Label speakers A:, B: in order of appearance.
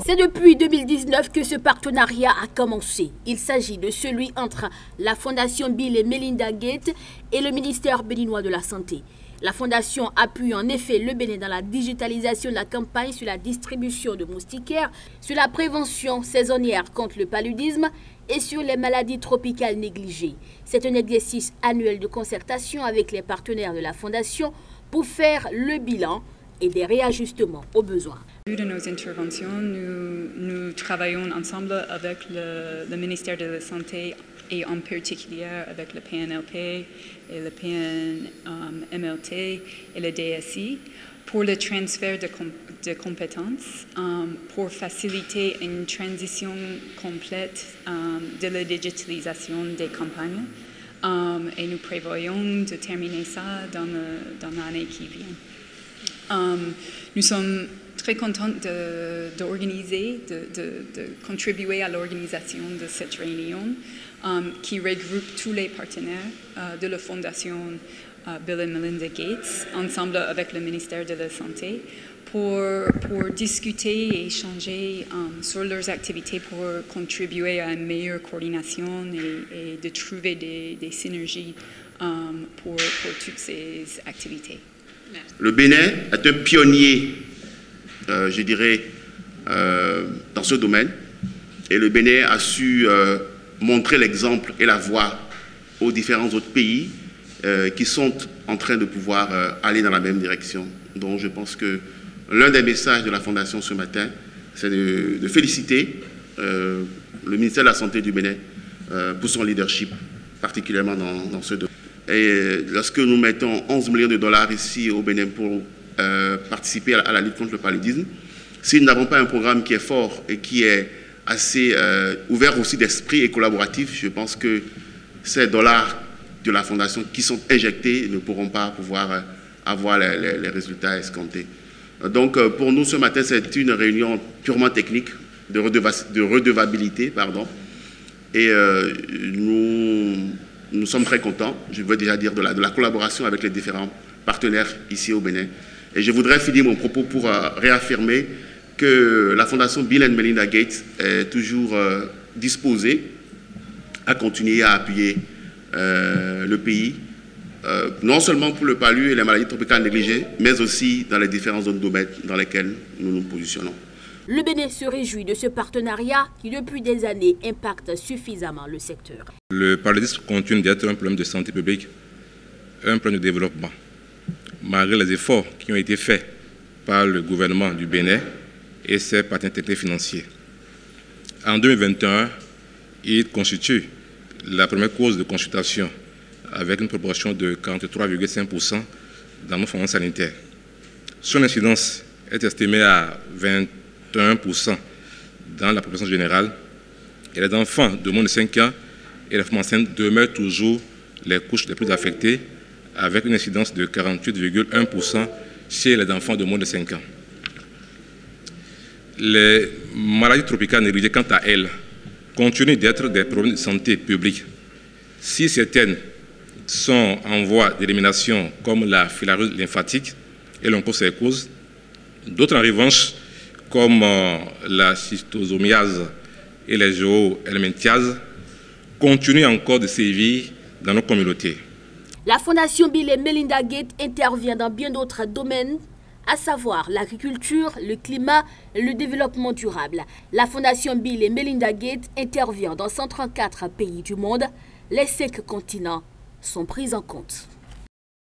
A: C'est depuis 2019 que ce partenariat a commencé. Il s'agit de celui entre la Fondation Bill et Melinda Gates et le ministère béninois de la Santé. La Fondation appuie en effet le Bénin dans la digitalisation de la campagne sur la distribution de moustiquaires, sur la prévention saisonnière contre le paludisme et sur les maladies tropicales négligées. C'est un exercice annuel de concertation avec les partenaires de la Fondation pour faire le bilan et des réajustements aux besoins.
B: De nos interventions, nous travaillons ensemble avec le ministère de la Santé et en particulier avec le PNLP et le PNMLT et le DSI pour le transfert de compétences, pour faciliter une transition complète de la digitalisation des campagnes. Et nous prévoyons de terminer ça dans l'année qui vient. Nous sommes très contents d'organiser, de contribuer à l'organisation de cette réunion qui regroupe tous les partenaires de la Fondation Bill et Melinda Gates, ensemble avec le ministère de la Santé, pour discuter et échanger sur leurs activités pour contribuer à une meilleure coordination et de trouver des synergies pour toutes ces activités.
C: Le Bénin est un pionnier, je dirais, dans ce domaine. Et le Bénin a su montrer l'exemple et la voie aux différents autres pays qui sont en train de pouvoir aller dans la même direction. Donc je pense que l'un des messages de la Fondation ce matin, c'est de féliciter le ministère de la Santé du Bénin pour son leadership, particulièrement dans ce domaine. Et lorsque nous mettons 11 millions de dollars ici au Bénin pour participer à la lutte contre le paludisme, si nous n'avons pas un programme qui est fort et qui est assez ouvert aussi d'esprit et collaboratif, je pense que ces dollars de la Fondation qui sont injectés ne pourront pas pouvoir avoir les résultats escomptés. Donc pour nous ce matin, c'est une réunion purement technique de redevabilité, pardon. Et nous sommes très contents, je veux déjà dire, de la collaboration avec les différents partenaires ici au Bénin. Et je voudrais finir mon propos pour réaffirmer que la Fondation Bill et Melinda Gates est toujours disposée à continuer à appuyer le pays, non seulement pour le palu et les maladies tropicales négligées, mais aussi dans les différentes zones domaines dans lesquelles nous nous positionnons.
A: Le Bénin se réjouit de ce partenariat qui, depuis des années, impacte suffisamment le secteur.
D: Le paludisme continue d'être un problème de santé publique, un problème de développement. Malgré les efforts qui ont été faits par le gouvernement du Bénin et ses partenaires techniques financiers. En 2021, il constitue la première cause de consultation avec une proportion de 43,5% dans nos finances sanitaires. Son incidence est estimée à 21% dans la population générale et les enfants de moins de 5 ans et les femmes enceintes demeurent toujours les couches les plus affectées avec une incidence de 48,1% chez les enfants de moins de 5 ans. Les maladies tropicales négligées, quant à elles, continuent d'être des problèmes de santé publique. Si certaines sont en voie d'élimination, comme la filariose lymphatique et l'onchocercose, d'autres en revanche, comme la schistosomiase et les géohelminthiases, continuent encore de sévir dans nos communautés.
A: La Fondation Bill et Melinda Gates intervient dans bien d'autres domaines, à savoir l'agriculture, le climat et le développement durable. La Fondation Bill et Melinda Gates intervient dans 134 pays du monde. Les 5 continents sont pris en compte.